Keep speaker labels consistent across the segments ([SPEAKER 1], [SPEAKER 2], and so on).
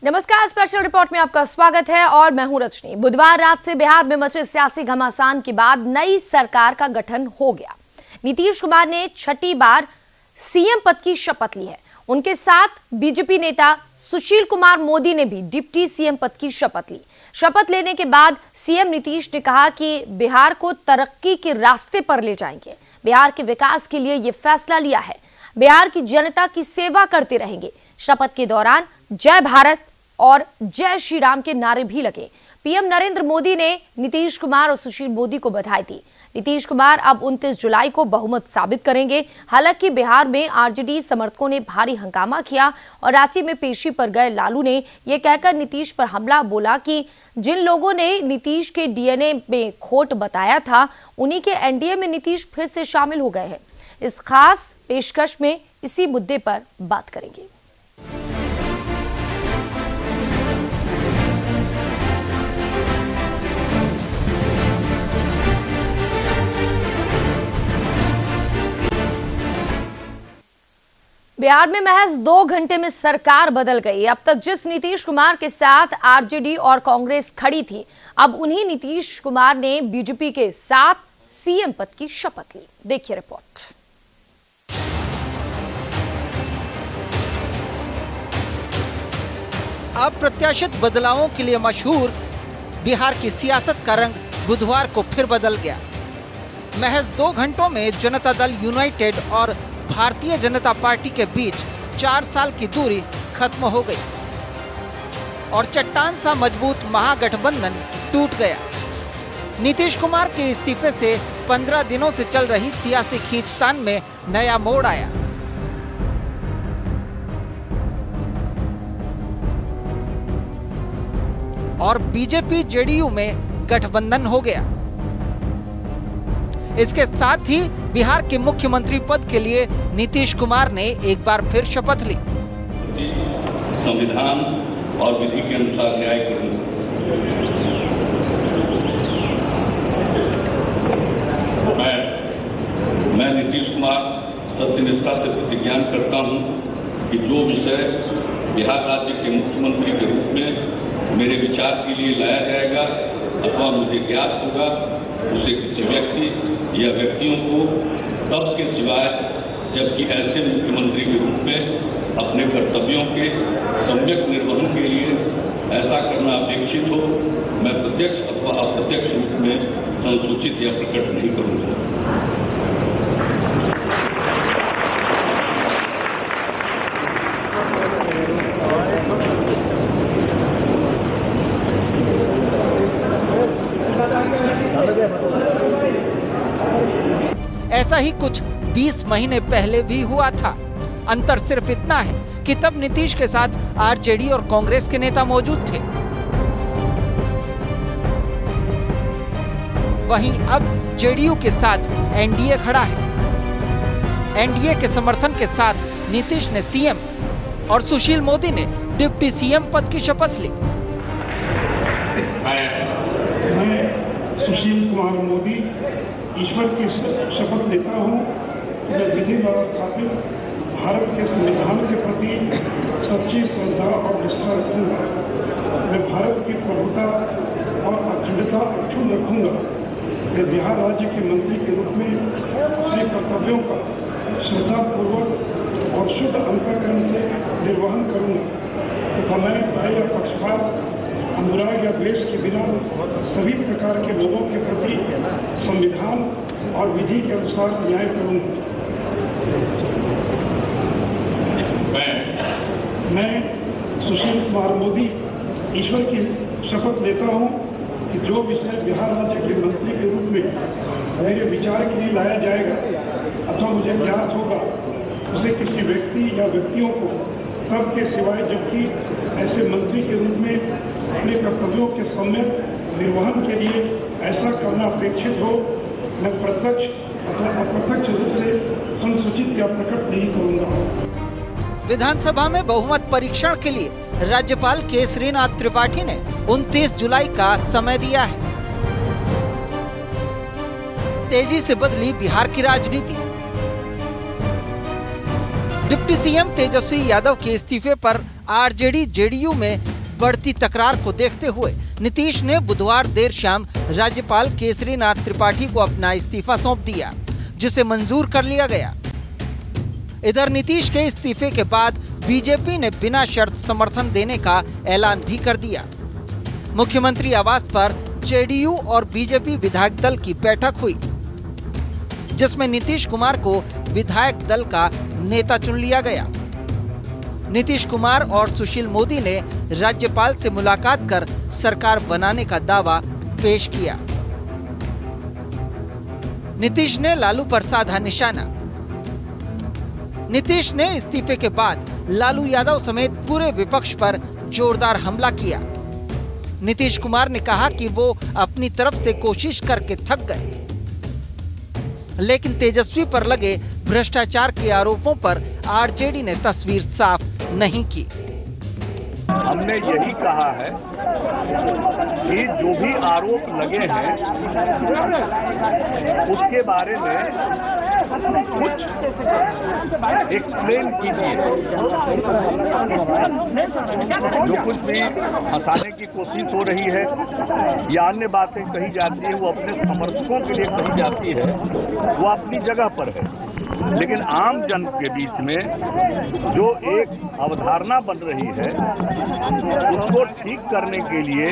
[SPEAKER 1] नमस्कार, special report में आपका स्वागत है और मैं हूं रजनी। बुधवार रात से बिहार में मचे सियासी घमासान के बाद नई सरकार का गठन हो गया। नीतीश कुमार ने छठी बार सीएम पद की शपथ ली है। उनके साथ बीजेपी नेता सुशील कुमार मोदी ने भी डिप्टी सीएम पद की शपथ ली। शपथ लेने के बाद सीएम नीतीश ने कहा कि बिहार को तरक्की के रास्ते पर ले जाएंगे। बिहार के विकास के लिए यह फैसला लिया है। बिहार की जनता की सेवा करते रहेंगे। शपथ के दौरान जय भारत और जय श्री राम के नारे भी लगे। पीएम नरेंद्र मोदी ने नीतीश कुमार और सुशील मोदी को बधाई दी। नीतीश कुमार अब 29 जुलाई को बहुमत साबित करेंगे। हालांकि बिहार में आरजेडी समर्थकों ने भारी हंगामा किया और रांची में पेशी पर गए लालू ने यह कहकर नीतीश पर हमला बोला कि जिन लोगों ने नीतीश के डीएनए में खोट बताया था, उन्हीं के एनडीए में नीतीश फिर से शामिल हो गए हैं। इस खास पेशकश में इसी मुद्दे पर बात करेंगे। बिहार में महज 2 घंटे में सरकार बदल गई। अब तक जिस नीतीश कुमार के साथ आरजेडी और कांग्रेस खड़ी थी, अब उन्हीं नीतीश कुमार ने बीजेपी के साथ सीएम पद की शपथ ली। देखिए रिपोर्ट।
[SPEAKER 2] अप्रत्याशित बदलावों के लिए मशहूर बिहार की सियासत का रंग बुधवार को फिर बदल गया। महज 2 घंटों में जनता दल यूनाइटेड और भारतीय जनता पार्टी के बीच 4 साल की दूरी खत्म हो गई और चट्टान सा मजबूत महागठबंधन टूट गया। नीतीश कुमार के इस्तीफे से 15 दिनों से चल रही सियासी खींचतान में नया मोड़ आया। और बीजेपी जेडीयू में गठबंधन हो गया। इसके साथ ही बिहार के मुख्यमंत्री पद के लिए नीतीश कुमार ने एक बार फिर शपथ ली।
[SPEAKER 3] संविधान और विधि के अनुसार न्याय करूंगा। मैं नीतीश कुमार सत्यनिष्ठा से प्रतिज्ञान करता हूं कि जो विषय बिहार राज्य के मुख्यमंत्री के रूप में मेरे विचार के लिए लाया जाएगा अथवा मुझे ज्ञात होगा, उसे किसी व्यक्ति या व्यक्तियों को तब के सिवाय जबकि ऐसे मुख्यमंत्री के रूप में अपने कर्तव्यों के सम्यक निर्वहन के लिए ऐसा करना अपेक्षित हो, मैं प्रत्यक्ष अथवा अप्रत्यक्ष रूप में संसूचित या प्रकट नहीं करूंगा।
[SPEAKER 2] ऐसा ही कुछ 20 महीने पहले भी हुआ था। अंतर सिर्फ इतना है कि तब नीतीश के साथ आरजेडी और कांग्रेस के नेता मौजूद थे। वहीं अब जेडीयू के साथ एनडीए खड़ा है। एनडीए के समर्थन के साथ नीतीश ने सीएम और सुशील मोदी ने डिप्टी सीएम पद की शपथ ली।
[SPEAKER 4] मैं सुशील कुमार मोदी ईश्वर की शपथ लेता हूँ कि मैं विधि द्वारा स्थापित भारत के संविधान के प्रति सच्ची श्रद्धा और निष्ठा रखूंगा। मैं भारत की प्रभुता और अखंडता अक्षुण्ण रखूंगा। मैं बिहार राज्य के मंत्री के रूप में अपने कर्तव्यों का श्रद्धापूर्वक और शुद्ध अंतःकरण से निर्वहन करूंगा तथा मैं भय या पक्षपात, अनुराग या द्वेष के बिना सभी प्रकार के लोगों के प्रति संविधान और विधि के अनुसार न्याय करूंगा। मैं सुशील कुमार मोदी ईश्वर की शपथ लेता हूं कि जो विषय बिहार राज्य के मंत्री के रूप में मेरे विचार के लिए लाया जाएगा अथवा मुझे ज्ञात होगा, उसे किसी व्यक्ति या व्यक्तियों को तब के सिवाय जबकि ऐसे मंत्री के रूप में अपने कर्तव्यों के सम्यक निर्वहन के लिए ऐसा करना अपेक्षित हो, मैं प्रत्यक्ष अथवा अप्रत्यक्ष रूप से संसूचित या प्रकट नहीं करूंगा।
[SPEAKER 2] विधानसभा में बहुमत परीक्षण के लिए राज्यपाल केसरीनाथ त्रिपाठी ने 29 जुलाई का समय दिया है। तेजी से बदली बिहार की राजनीति। डिप्टी सीएम तेजस्वी यादव के इस्तीफे पर आरजेडी जेडीयू में बढ़ती तकरार को देखते हुए नीतीश ने बुधवार देर शाम राज्यपाल केसरीनाथ त्रिपाठी को अपना इस्तीफा सौंप दिया, जिसे मंजूर कर लिया गया। इधर नीतीश के इस्तीफे के बाद बीजेपी ने बिना शर्त समर्थन देने का ऐलान भी कर दिया। मुख्यमंत्री आवास पर जेडीयू और बीजेपी विधायक दल की बैठक हुई, जिसमें नीतीश कुमार को विधायक दल का नेता चुन लिया गया। नीतीश कुमार और सुशील मोदी ने राज्यपाल से मुलाकात कर सरकार बनाने का दावा पेश किया। नीतीश ने लालू पर साधा निशाना। नीतीश ने इस्तीफे के बाद लालू यादव समेत पूरे विपक्ष पर जोरदार हमला किया। नीतीश कुमार ने कहा कि वो अपनी तरफ से कोशिश करके थक गए, लेकिन तेजस्वी पर लगे भ्रष्टाचार के आरोपों पर आरजेडी ने तस्वीर साफ नहीं की।
[SPEAKER 5] हमने यही कहा है कि जो भी आरोप लगे हैं उसके बारे में कुछ एक्सप्लेन कीजिए। जो कुछ भी हंसाने की कोशिश हो रही है या अन्य बातें कही जाती है, वो अपने समर्थकों के लिए कही जाती है, वो अपनी जगह पर है। लेकिन आम जन के बीच में जो एक अवधारणा बन रही है उसको ठीक करने के लिए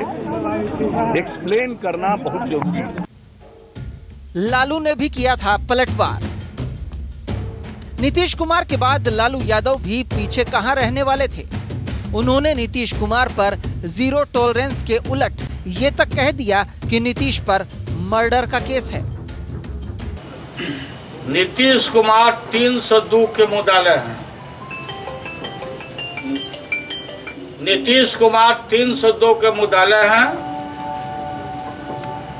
[SPEAKER 5] एक्सप्लेन करना बहुत जरूरी है।
[SPEAKER 2] लालू ने भी किया था पलटवार। नीतीश कुमार के बाद लालू यादव भी पीछे कहां रहने वाले थे। उन्होंने नीतीश कुमार पर जीरो टॉलरेंस के उलट ये तक कह दिया कि नीतीश पर मर्डर का केस है।
[SPEAKER 6] नीतीश कुमार 302 के मुद्दाले हैं। नीतीश कुमार 302 के मुद्दाले हैं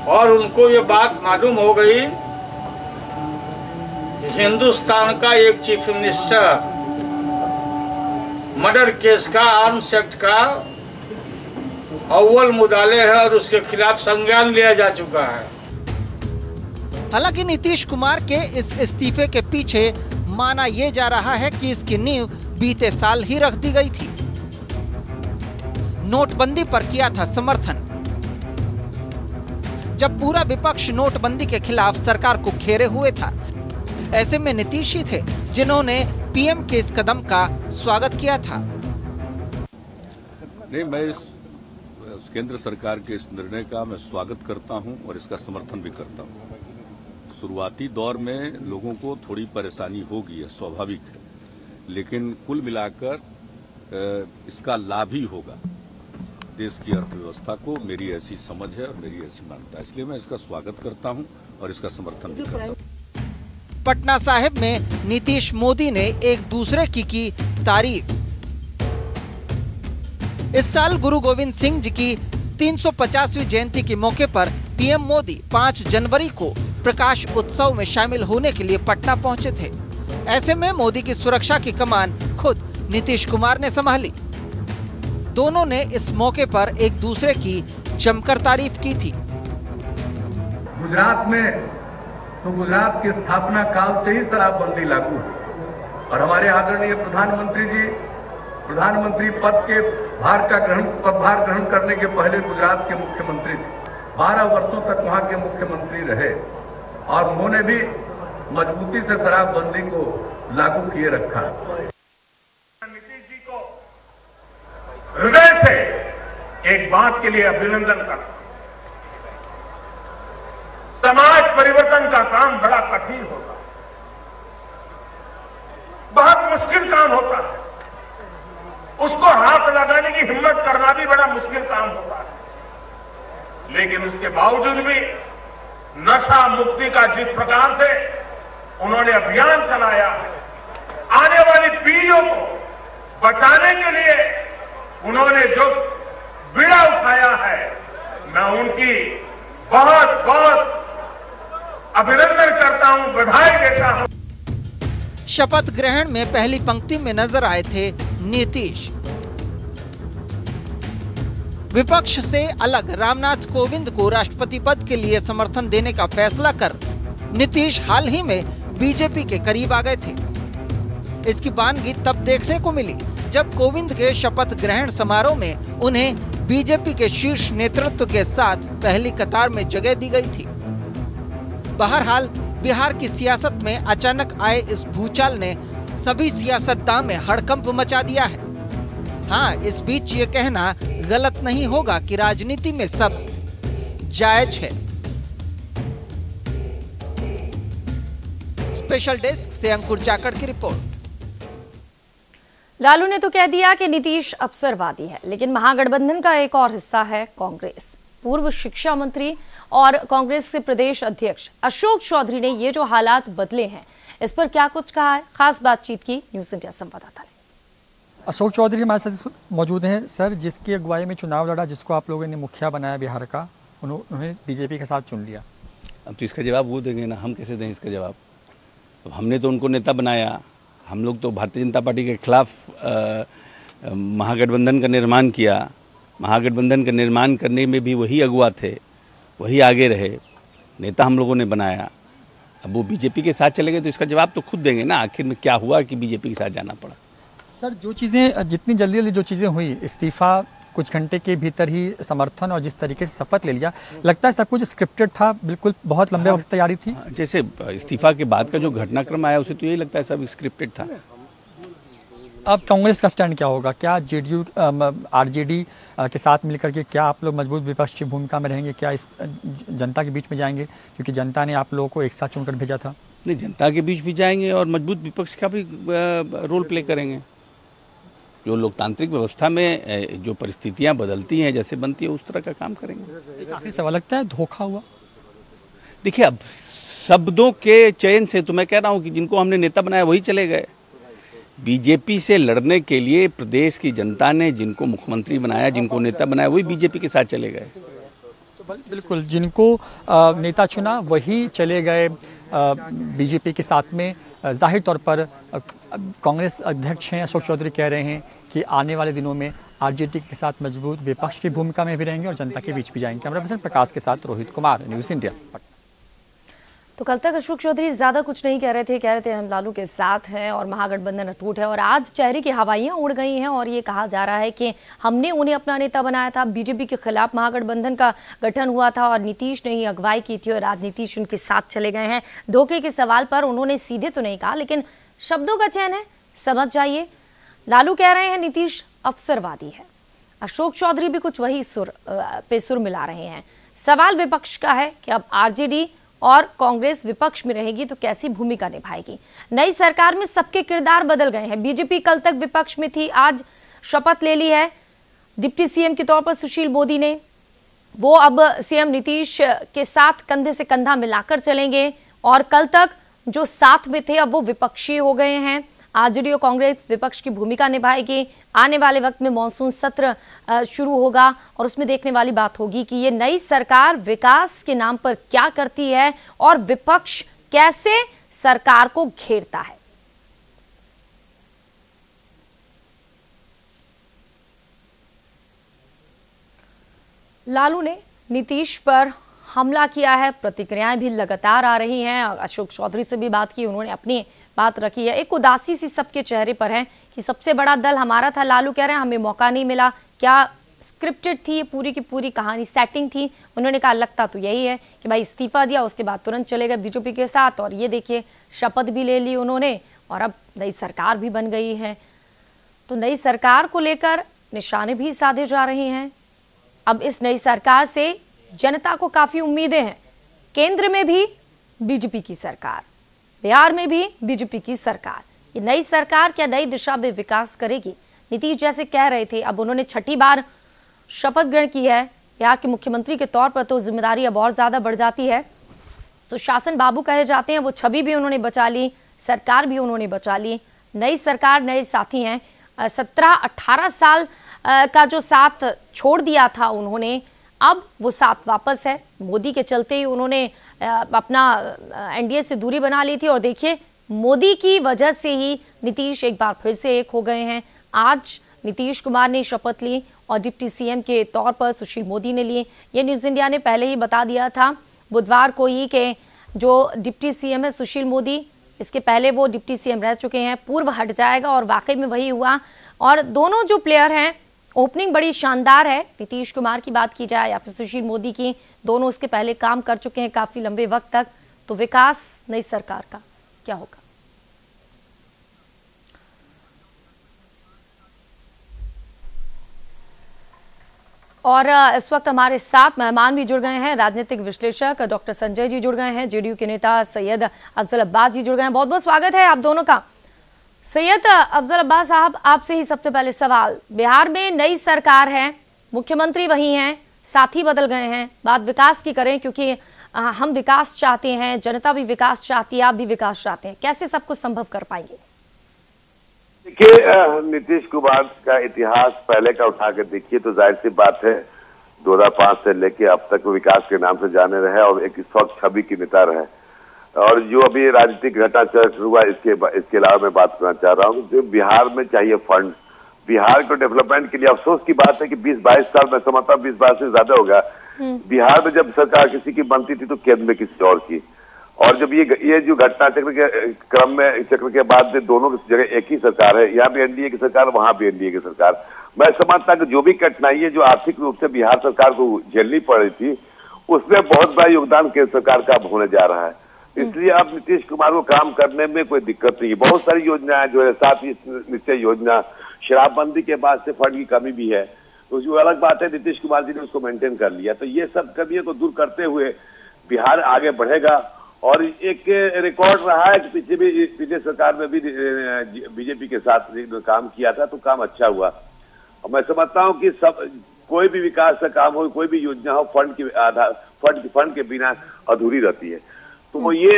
[SPEAKER 6] और उनको ये बात मालूम हो गई कि हिंदुस्तान का एक चीफ मिनिस्टर मर्डर केस का, आर्म्स एक्ट का अव्वल मुद्दाले है और उसके खिलाफ संज्ञान लिया जा चुका है।
[SPEAKER 2] हालांकि नीतीश कुमार के इस इस्तीफे के पीछे माना यह जा रहा है कि इसकी नींव बीते साल ही रख दी गई थी। नोटबंदी पर किया था समर्थन। जब पूरा विपक्ष नोटबंदी के खिलाफ सरकार को घेरे हुए था, ऐसे में नीतीश ही थे जिन्होंने पीएम के इस कदम का स्वागत किया था।
[SPEAKER 5] नहीं, मैं इस केंद्र सरकार के इस निर्णय का मैं स्वागत करता हूं और इसका समर्थन भी करता हूं। शुरुआती दौर में लोगों को थोड़ी परेशानी होगी, स्वाभाविक है, लेकिन कुल मिलाकर इसका लाभ ही होगा देश की अर्थव्यवस्था को। मेरी ऐसी समझ है और मेरी ऐसी मान्यता है, इसलिए मैं इसका स्वागत करता हूं और इसका समर्थन भी करता हूं।
[SPEAKER 2] पटना साहिब में नीतीश मोदी ने एक दूसरे की तारीफ। इस साल गुरु गोविंद सिंह जी की 350वीं जयंती के मौके पर पीएम मोदी 5 जनवरी को प्रकाश उत्सव में शामिल होने के लिए पटना पहुंचे थे। ऐसे में मोदी की सुरक्षा की कमान खुद नीतीश कुमार ने संभाली। दोनों ने इस मौके पर एक दूसरे की जमकर तारीफ की थी।
[SPEAKER 7] गुजरात में तो गुजरात की स्थापना काल से ही शराबबंदी लागू है और हमारे आदरणीय प्रधानमंत्री जी प्रधानमंत्री पद के पदभार ग्रहण करने के पहले गुजरात के मुख्यमंत्री थे। 12 वर्षों तक वहां के मुख्यमंत्री रहे और उन्होंने भी मजबूती से शराबबंदी को लागू किए रखा। नीतीश जी को हृदय से एक बात के लिए अभिनंदन करता। समाज परिवर्तन का काम बड़ा कठिन होता है, बहुत मुश्किल काम होता है। उसको हाथ लगाने की हिम्मत करना भी बड़ा मुश्किल काम होता है। लेकिन उसके बावजूद भी नशा मुक्ति का जिस प्रकार से उन्होंने अभियान चलाया है, आने वाली पीढ़ियों को बचाने के लिए उन्होंने जो बीड़ा उठाया है, मैं उनकी बहुत बहुत अभिनंदन करता हूं, बधाई देता हूं।
[SPEAKER 2] शपथ ग्रहण में पहली पंक्ति में नजर आए थे नीतीश। विपक्ष से अलग रामनाथ कोविंद को राष्ट्रपति पद के लिए समर्थन देने का फैसला कर नीतीश हाल ही में बीजेपी के करीब आ गए थे। इसकी वानगी तब देखने को मिली जब कोविंद के शपथ ग्रहण समारोह में उन्हें बीजेपी के शीर्ष नेतृत्व के साथ पहली कतार में जगह दी गई थी। बहरहाल बिहार की सियासत में अचानक आए इस भूचाल ने सभी सियासतदान में हड़कंप मचा दिया है। हाँ, इस बीच ये कहना गलत नहीं होगा कि राजनीति में सब जायज है। स्पेशल डेस्क से अंकुर जाकड़ की रिपोर्ट।
[SPEAKER 1] लालू ने तो कह दिया कि नीतीश अवसरवादी है, लेकिन महागठबंधन का एक और हिस्सा है कांग्रेस। पूर्व शिक्षा मंत्री और कांग्रेस के प्रदेश अध्यक्ष अशोक चौधरी ने ये जो हालात बदले हैं, इस पर क्या कुछ कहा है, खास बातचीत की न्यूज इंडिया संवाददाता ने।
[SPEAKER 8] अशोक चौधरी हमारे साथ मौजूद हैं। सर, जिसकी अगुवाई में चुनाव लड़ा, जिसको आप लोगों ने मुखिया बनाया बिहार का, उन्होंने बीजेपी के साथ चुन लिया।
[SPEAKER 9] अब तो इसका जवाब वो देंगे ना, हम कैसे दें इसका जवाब। अब हमने तो उनको नेता बनाया, हम लोग तो भारतीय जनता पार्टी के खिलाफ महागठबंधन का निर्माण किया। महागठबंधन का निर्माण करने में भी वही अगुवा थे, वही आगे रहे, नेता हम लोगों ने बनाया। अब वो बीजेपी के साथ चले गए तो इसका जवाब तो खुद देंगे ना, आखिर में क्या हुआ कि बीजेपी के साथ जाना पड़ा।
[SPEAKER 8] सर, जो चीज़ें जितनी जल्दी जो चीज़ें हुई, इस्तीफा कुछ घंटे के भीतर ही समर्थन और जिस तरीके से शपथ ले लिया, लगता है सब कुछ स्क्रिप्टेड था, बिल्कुल बहुत लंबे वक्त तैयारी थी।
[SPEAKER 9] जैसे इस्तीफा के बाद का जो घटनाक्रम आया उसे तो यही लगता है सब स्क्रिप्टेड था।
[SPEAKER 8] अब कांग्रेस का स्टैंड क्या होगा? क्या जेडीयू आरजेडी के साथ मिलकर के क्या आप लोग मजबूत विपक्ष की भूमिका में रहेंगे? क्या इस जनता के बीच में जाएंगे, क्योंकि जनता ने आप लोगों को एक साथ चुनकर भेजा था?
[SPEAKER 9] नहीं, जनता के बीच भी जाएंगे और मजबूत विपक्ष का भी रोल प्ले करेंगे। जो लोकतांत्रिक व्यवस्था में जो परिस्थितियां बदलती हैं, जैसे बनती है, उस तरह का काम करेंगे।
[SPEAKER 8] काफी सवाल लगता है धोखा हुआ।
[SPEAKER 9] देखिए, अब शब्दों के चयन से तो मैं कह रहा हूं कि जिनको हमने नेता बनाया वही चले गए। बीजेपी से लड़ने के लिए प्रदेश की जनता ने जिनको मुख्यमंत्री बनाया, जिनको नेता बनाया, वही बीजेपी के साथ चले गए।
[SPEAKER 8] तो बिल्कुल, जिनको नेता चुना वही चले गए बीजेपी के साथ में। जाहिर तौर पर कांग्रेस अध्यक्ष हैं अशोक चौधरी कह रहे हैं कि आने वाले दिनों में आरजेडी के साथ मजबूत विपक्ष की भूमिका में भी रहेंगे और जनता के बीच भी जाएंगे। कैमरा पर्सन प्रकाश के साथ रोहित कुमार, न्यूज़ इंडिया।
[SPEAKER 1] तो कल तक अशोक चौधरी ज्यादा कुछ नहीं कह रहे थे हम लालू के साथ हैं और महागठबंधन अटूट है, और आज चेहरे की हवाइयां उड़ गई हैं और ये कहा जा रहा है कि हमने उन्हें अपना नेता बनाया था, बीजेपी के खिलाफ महागठबंधन का गठन हुआ था और नीतीश ने ही अगुवाई की थी और आज नीतीश उनके साथ चले गए हैं। धोखे के सवाल पर उन्होंने सीधे तो नहीं कहा, लेकिन शब्दों का चयन है, समझ जाइए। लालू कह रहे हैं नीतीश अवसरवादी है, अशोक चौधरी भी कुछ वही सुर पे सुर मिला रहे हैं। सवाल विपक्ष का है कि अब आरजेडी और कांग्रेस विपक्ष में रहेगी तो कैसी भूमिका निभाएगी। नई सरकार में सबके किरदार बदल गए हैं। बीजेपी कल तक विपक्ष में थी, आज शपथ ले ली है डिप्टी सीएम के तौर पर सुशील मोदी ने। वो अब सीएम नीतीश के साथ कंधे से कंधा मिलाकर चलेंगे और कल तक जो साथ में थे अब वो विपक्षी हो गए हैं। आरजेडी और कांग्रेस विपक्ष की भूमिका निभाएगी। आने वाले वक्त में मॉनसून सत्र शुरू होगा और उसमें देखने वाली बात होगी कि ये नई सरकार विकास के नाम पर क्या करती है और विपक्ष कैसे सरकार को घेरता है। लालू ने नीतीश पर हमला किया है, प्रतिक्रियाएं भी लगातार आ रही हैं। अशोक चौधरी से भी बात की, उन्होंने अपनी बात रखी है। एक उदासी सी सबके चेहरे पर है कि सबसे बड़ा दल हमारा था। लालू कह रहे हैं हमें मौका नहीं मिला। क्या स्क्रिप्टेड थी ये पूरी की पूरी कहानी, सेटिंग थी? उन्होंने कहा लगता तो यही है कि भाई इस्तीफा दिया, उसके बाद तुरंत चले गए बीजेपी के साथ और ये देखिए शपथ भी ले ली उन्होंने और अब नई सरकार भी बन गई है। तो नई सरकार को लेकर निशाने भी साधे जा रहे हैं। अब इस नई सरकार से जनता को काफी उम्मीदें हैं। केंद्र में भी बीजेपी की सरकार, बिहार में भी बीजेपी की सरकार। ये नई सरकार क्या नई दिशा में विकास करेगी? नीतीश जैसे कह रहे थे, अब उन्होंने छठी बार शपथ ग्रहण की है बिहार के मुख्यमंत्री के तौर पर, तो जिम्मेदारी अब और ज्यादा बढ़ जाती है। सुशासन बाबू कहे जाते हैं, वो छवि भी उन्होंने बचा ली, सरकार भी उन्होंने बचा ली। नई सरकार, नए साथी हैं। 17-18 साल का जो साथ छोड़ दिया था उन्होंने, अब वो साथ वापस है। मोदी के चलते ही उन्होंने अपना एनडीए से दूरी बना ली थी और देखिए मोदी की वजह से ही नीतीश एक बार फिर से एक हो गए हैं। आज नीतीश कुमार ने शपथ ली और डिप्टी सीएम के तौर पर सुशील मोदी ने ली। ये न्यूज इंडिया ने पहले ही बता दिया था बुधवार को ही कि जो डिप्टी सीएम है सुशील मोदी, इसके पहले वो डिप्टी सीएम रह चुके हैं, पूर्व हट जाएगा और वाकई में वही हुआ। और दोनों जो प्लेयर हैं, ओपनिंग बड़ी शानदार है, नीतीश कुमार की बात की जाए या फिर सुशील मोदी की, दोनों इसके पहले काम कर चुके हैं काफी लंबे वक्त तक। तो विकास नई सरकार का क्या होगा? और इस वक्त हमारे साथ मेहमान भी जुड़ गए हैं, राजनीतिक विश्लेषक डॉक्टर संजय जी जुड़ गए हैं, जेडीयू के नेता सैयद अफजल अब्बास जी जुड़ गए हैं। बहुत बहुत स्वागत है आप दोनों का। सैयद अफजल अब्बास साहब, आपसे ही सबसे पहले सवाल, बिहार में नई सरकार है, मुख्यमंत्री वही हैं, साथी बदल गए हैं, बात विकास की करें क्योंकि हम विकास चाहते हैं, जनता भी विकास चाहती है, आप भी विकास चाहते हैं, कैसे सब कुछ संभव कर पाएंगे?
[SPEAKER 10] देखिए, नीतीश कुमार का इतिहास पहले का उठा के देखिए तो जाहिर सी बात है 2005 से लेके अब तक विकास के नाम से जाने रहे और एक स्वच्छ छवि की नेता रहे। और जो अभी राजनीतिक घटना शुरू हुआ, इसके अलावा मैं बात करना चाह रहा हूँ, जो बिहार में चाहिए फंड, बिहार को डेवलपमेंट के लिए अफसोस की बात है कि 20-22 साल में समझता हूँ 20-22 से ज्यादा होगा, बिहार में जब सरकार किसी की बनती थी तो केंद्र में किसी और की। और जब ये जो घटना चक्र के क्रम में चक्र के बाद दोनों की जगह एक ही सरकार है, यहाँ भी एनडीए की सरकार, वहां भी एनडीए की सरकार, मैं समझता कि जो भी कठिनाई है जो आर्थिक रूप से बिहार सरकार को झेलनी पड़ रही थी, उसमें बहुत बड़ा योगदान केंद्र सरकार का होने जा रहा है। इसलिए अब नीतीश कुमार को काम करने में कोई दिक्कत नहीं है। बहुत सारी योजनाएं जो है, 7 निश्चय योजना, शराबबंदी के बाद से फंड की कमी भी है, तो जो अलग बात है नीतीश कुमार जी ने उसको मेंटेन कर लिया। तो ये सब कमियों को दूर करते हुए बिहार आगे बढ़ेगा। और एक रिकॉर्ड रहा है कि पिछले सरकार में भी बीजेपी के साथ काम किया था तो काम अच्छा हुआ। और मैं समझता हूं कि कोई भी विकास का काम हो, कोई भी योजना हो, फंड के बिना अधूरी रहती है। तो ये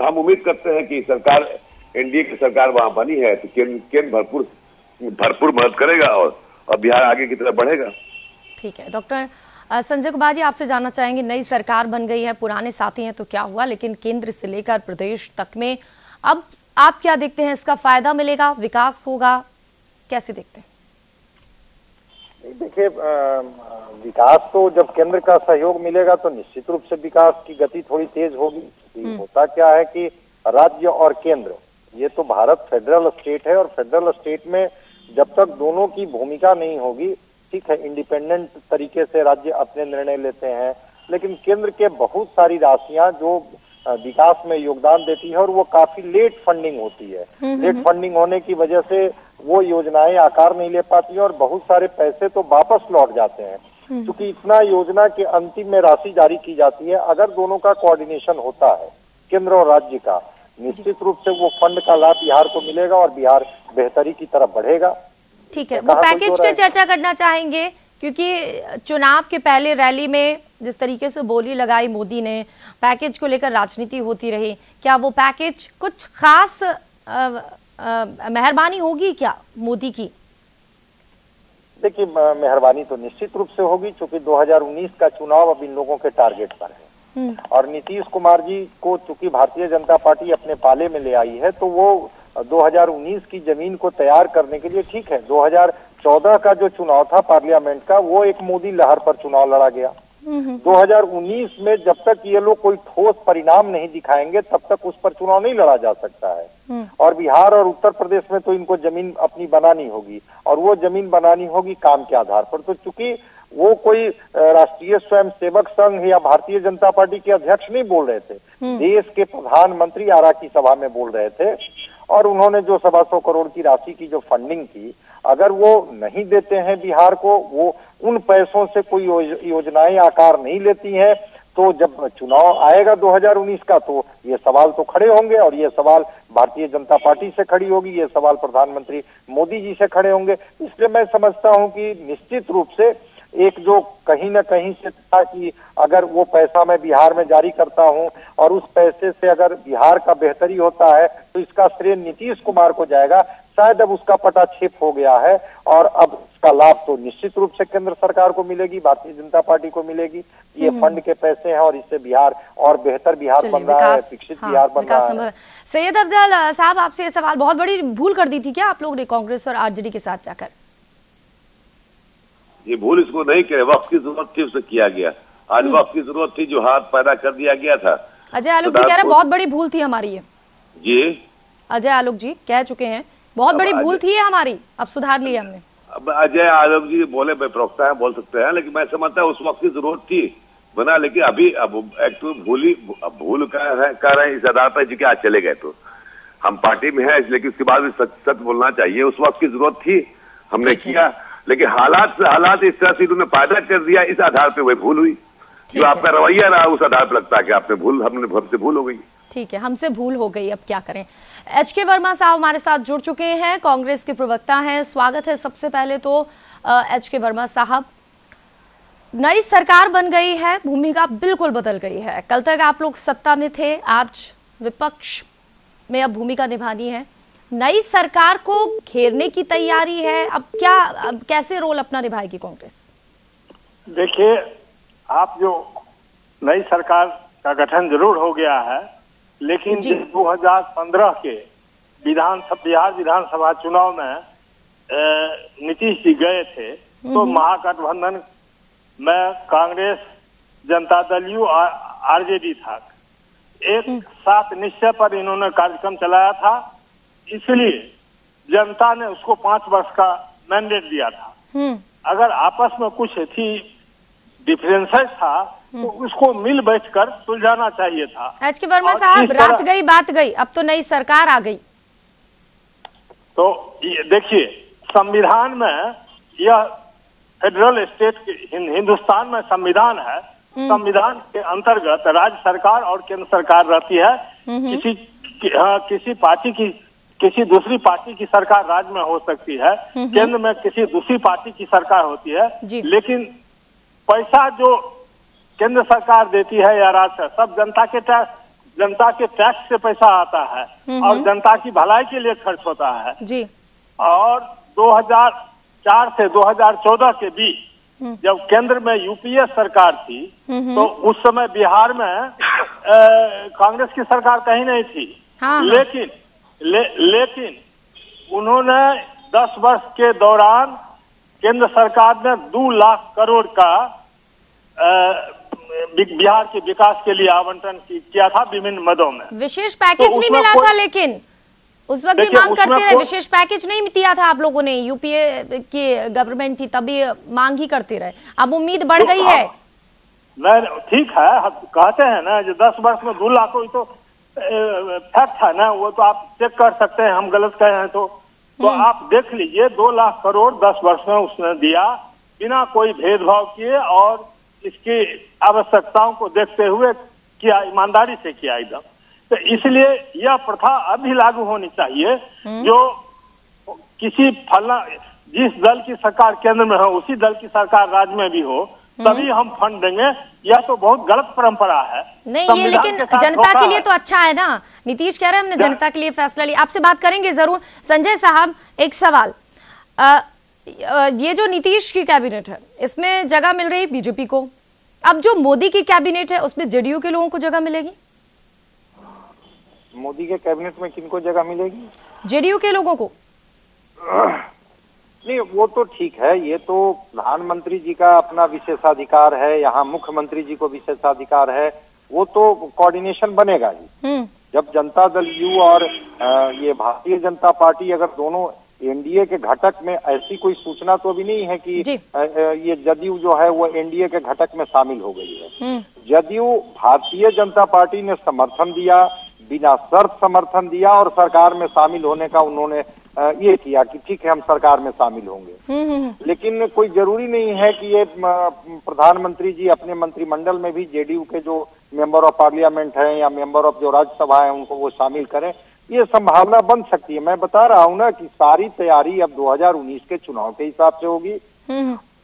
[SPEAKER 10] हम उम्मीद करते हैं कि सरकार, एनडीए की सरकार वहां बनी है तो केंद्र भरपूर मदद करेगा और बिहार आगे की तरफ बढ़ेगा।
[SPEAKER 1] ठीक है डॉक्टर संजय कुमार जी, आपसे जानना चाहेंगे, नई सरकार बन गई है, पुराने साथी हैं तो क्या हुआ, लेकिन केंद्र से लेकर प्रदेश तक में अब आप क्या देखते हैं, इसका फायदा मिलेगा, विकास होगा, कैसे देखते हैं?
[SPEAKER 11] देखिए, विकास तो जब केंद्र का सहयोग मिलेगा तो निश्चित रूप से विकास की गति थोड़ी तेज होगी। होता क्या है कि राज्य और केंद्र, ये तो भारत फेडरल स्टेट है और फेडरल स्टेट में जब तक दोनों की भूमिका नहीं होगी, ठीक है, इंडिपेंडेंट तरीके से राज्य अपने निर्णय लेते हैं, लेकिन केंद्र के बहुत सारी राशियां जो विकास में योगदान देती है और वो काफी लेट फंडिंग होती है। लेट फंडिंग होने की वजह से वो योजनाएं आकार नहीं ले पाती है और बहुत सारे पैसे तो वापस लौट जाते हैं। क्योंकि इतना योजना के अंतिम में राशि जारी की जाती है, अगर दोनों का कोऑर्डिनेशन होता है केंद्र और राज्य का, निश्चित रूप से वो फंड का लाभ बिहार को मिलेगा और बिहार बेहतरी की तरफ बढ़ेगा।
[SPEAKER 1] ठीक है, वो पैकेज की चर्चा करना चाहेंगे क्योंकि चुनाव के पहले रैली में जिस तरीके से बोली लगाई मोदी ने, पैकेज को लेकर राजनीति होती रही, क्या वो पैकेज कुछ खास मेहरबानी होगी क्या मोदी की?
[SPEAKER 11] देखिए, मेहरबानी तो निश्चित रूप से होगी क्योंकि 2019 का चुनाव अब इन लोगों के टारगेट पर है और नीतीश कुमार जी को चूंकि भारतीय जनता पार्टी अपने पाले में ले आई है तो वो 2019 की जमीन को तैयार करने के लिए, ठीक है, 2014 का जो चुनाव था पार्लियामेंट का, वो एक मोदी लहर पर चुनाव लड़ा गया। 2019 में जब तक ये लोग कोई ठोस परिणाम नहीं दिखाएंगे तब तक उस पर चुनाव नहीं लड़ा जा सकता है। और बिहार और उत्तर प्रदेश में तो इनको जमीन अपनी बनानी होगी और वो जमीन बनानी होगी काम के आधार पर। तो चूंकि वो कोई राष्ट्रीय स्वयंसेवक संघ या भारतीय जनता पार्टी के अध्यक्ष नहीं बोल रहे थे, देश के प्रधानमंत्री आरा की सभा में बोल रहे थे और उन्होंने जो 125 करोड़ की राशि की जो फंडिंग की, अगर वो नहीं देते हैं बिहार को, वो उन पैसों से कोई योजनाएं आकार नहीं लेती हैं, तो जब चुनाव आएगा 2019 का तो ये सवाल तो खड़े होंगे और ये सवाल भारतीय जनता पार्टी से खड़ी होगी, ये सवाल प्रधानमंत्री मोदी जी से खड़े होंगे। इसलिए मैं समझता हूं कि निश्चित रूप से एक जो कहीं ना कहीं से था कि अगर वो पैसा मैं बिहार में जारी करता हूं और उस पैसे से अगर बिहार का बेहतरी होता है तो इसका श्रेय नीतीश कुमार को जाएगा, शायद अब उसका पटाक्षेप हो गया है और अब इसका लाभ तो निश्चित रूप से केंद्र सरकार को मिलेगी, भारतीय जनता पार्टी को मिलेगी। ये फंड के पैसे हैं और इससे बिहार और बेहतर बिहार बन रहा है, विकसित बिहार बन रहा है।
[SPEAKER 1] सैयद अफजल साहब, आपसे ये सवाल, बहुत बड़ी भूल कर दी थी क्या आप लोग ने कांग्रेस और आरजेडी के साथ जाकर?
[SPEAKER 10] ये भूल इसको नहीं करे, वक्त की जरूरत थी, उसे किया गया। आज वक्त की जरूरत थी, जो हाथ पैदा कर दिया गया था।
[SPEAKER 1] अजय आलोक जी कह रहे बहुत बड़ी भूल थी हमारी ये।
[SPEAKER 12] जी
[SPEAKER 1] अजय आलोक जी कह चुके हैं बहुत बड़ी भूल थी हमारी, अब सुधार लिया हमने।
[SPEAKER 12] अब अजय आलोक जी बोले प्रवक्ता है, बोल सकते हैं, लेकिन मैं समझता हूँ उस वक्त की जरूरत थी बना, लेकिन अभी अब एक तो भूल कर रहे हैं इस आधार पर जी के आज चले गए तो हम पार्टी में हैं, लेकिन उसके बाद भी सच बोलना चाहिए। उस वक्त की जरूरत थी, हमने किया, लेकिन हालात इस तरह से उन्होंने पैदा कर दिया, इस आधार पे वही भूल हुई। जो आपका रवैया रहा उस आधार पर लगता है कि हमसे भूल हो गई।
[SPEAKER 1] ठीक है, हमसे भूल हो गई, अब क्या करें। एचके वर्मा साहब हमारे साथ जुड़ चुके हैं, कांग्रेस के प्रवक्ता हैं, स्वागत है। सबसे पहले तो एचके वर्मा साहब, नई सरकार बन गई है, भूमिका बिल्कुल बदल गई है। कल तक आप लोग सत्ता में थे, आज विपक्ष में अब भूमिका निभानी है, नई सरकार को घेरने की तैयारी है, अब कैसे रोल अपना निभाएगी कांग्रेस?
[SPEAKER 13] देखिए, आप जो नई सरकार का गठन जरूर हो गया है, लेकिन 2015 के बिहार विधानसभा चुनाव में नीतीश जी गए थे तो महागठबंधन में कांग्रेस, जनता दल यू और आरजेडी था। एक साथ निश्चय पर इन्होंने कार्यक्रम चलाया था, इसलिए जनता ने उसको 5 वर्ष का मैंडेट दिया था। अगर आपस में कुछ थी डिफरेंसेस था तो उसको मिल बैठकर सुलझाना चाहिए था।
[SPEAKER 1] एचके वर्मा साहब, रात गई बात गई, अब तो नई सरकार आ गई।
[SPEAKER 13] तो देखिए, संविधान में यह फेडरल स्टेट हिंदुस्तान में संविधान है, संविधान के अंतर्गत राज्य सरकार और केंद्र सरकार रहती है। किसी दूसरी पार्टी की सरकार राज्य में हो सकती है, केंद्र में किसी दूसरी पार्टी की सरकार होती है, लेकिन पैसा जो केंद्र सरकार देती है या राज्य, सब जनता के टैक्स से पैसा आता है और जनता की भलाई के लिए खर्च होता है
[SPEAKER 1] जी।
[SPEAKER 13] और 2004 से 2014 के बीच जब केंद्र में यूपीए सरकार थी तो उस समय बिहार में कांग्रेस की सरकार कहीं नहीं थी। लेकिन उन्होंने 10 वर्ष के दौरान केंद्र सरकार ने 2 लाख करोड़ का बिहार के विकास के लिए आवंटन किया था विभिन्न मदों में।
[SPEAKER 1] विशेष पैकेज नहीं मिला था, लेकिन उस वक्त भी मांग करते रहे, विशेष पैकेज नहीं दिया था आप लोगों ने, यूपीए की गवर्नमेंट थी तभी मांग ही करते रहे, अब उम्मीद बढ़ गई है।
[SPEAKER 13] ठीक है, कहते हैं ना जो 10 वर्ष में 2 लाख तो फैक्ट है ना, वो तो आप चेक कर सकते हैं, हम गलत कहे हैं तो आप देख लीजिए। 2 लाख करोड़ 10 वर्ष में उसने दिया बिना कोई भेदभाव किए और इसकी आवश्यकताओं को देखते हुए किया, ईमानदारी से किया एकदम। तो इसलिए यह प्रथा अभी लागू होनी चाहिए, जो जिस दल की सरकार केंद्र में हो उसी दल की सरकार राज्य में भी हो, तभी हम फंड देंगे। यह तो बहुत गलत परंपरा है। नहीं, ये लेकिन
[SPEAKER 1] जनता के लिए तो अच्छा है ना। नीतीश कह रहे हैं हमने जनता के लिए फैसला लिया। आपसे बात करेंगे जरूर। संजय साहब, एक सवाल, ये जो नीतीश की कैबिनेट है इसमें जगह मिल रही बीजेपी को, अब जो मोदी की कैबिनेट है उसमें जेडीयू के लोगों को जगह मिलेगी?
[SPEAKER 11] मोदी के कैबिनेट में किनको जगह मिलेगी?
[SPEAKER 1] जेडीयू के लोगों को।
[SPEAKER 11] नहीं, वो तो ठीक है, ये तो प्रधानमंत्री जी का अपना विशेषाधिकार है, यहाँ मुख्यमंत्री जी को विशेषाधिकार है, वो तो कोऑर्डिनेशन बनेगा ही। जब जनता दल यू और ये भारतीय जनता पार्टी अगर दोनों एनडीए के घटक में, ऐसी कोई सूचना तो अभी नहीं है कि ये जदयू जो है वो एनडीए के घटक में शामिल हो गई है। जदयू भारतीय जनता पार्टी ने समर्थन दिया, बिना शर्त समर्थन दिया और सरकार में शामिल होने का उन्होंने ये किया कि ठीक है हम सरकार में शामिल होंगे। लेकिन कोई जरूरी नहीं है कि ये प्रधानमंत्री जी अपने मंत्रिमंडल में भी जेडीयू के जो मेंबर ऑफ पार्लियामेंट हैं या मेंबर ऑफ जो राज्यसभा है उनको वो शामिल करें, ये संभावना बन सकती है। मैं बता रहा हूं ना कि सारी तैयारी अब 2019 के चुनाव के हिसाब से होगी।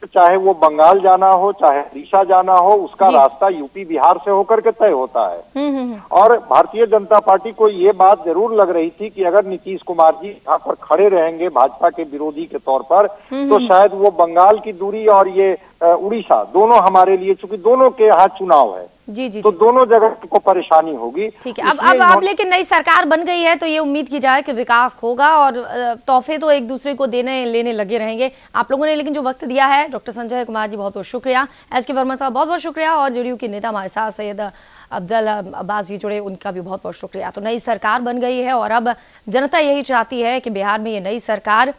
[SPEAKER 11] चाहे वो बंगाल जाना हो, चाहे उड़ीसा जाना हो, उसका रास्ता यूपी बिहार से होकर के तय होता है। और भारतीय जनता पार्टी को ये बात जरूर लग रही थी कि अगर नीतीश कुमार जी यहाँ पर खड़े रहेंगे भाजपा के विरोधी के तौर पर, तो शायद वो बंगाल की दूरी और ये उड़ीसा दोनों हमारे लिए, चूंकि दोनों के यहाँ चुनाव है, जी जी, तो दोनों जगह को परेशानी होगी।
[SPEAKER 1] ठीक है, अब लेकिन नई सरकार बन गई है तो ये उम्मीद की जाए कि विकास होगा और तोहफे तो एक दूसरे को देने लेने लगे रहेंगे। आप लोगों ने लेकिन जो वक्त दिया है, डॉक्टर संजय कुमार जी बहुत बहुत शुक्रिया, SK वर्मा साहब बहुत बहुत शुक्रिया, और जेडीयू के नेता हमारे साथ सैयद अब्दुल अब्बास जी जुड़े, उनका भी बहुत बहुत शुक्रिया। तो नई सरकार बन गई है और अब जनता यही चाहती है कि बिहार में ये नई सरकार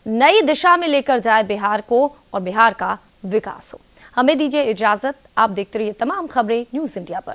[SPEAKER 1] नई दिशा में लेकर जाए बिहार को और बिहार का विकास हो। हमें दीजिए इजाजत, आप देखते रहिए तमाम खबरें न्यूज़ इंडिया पर।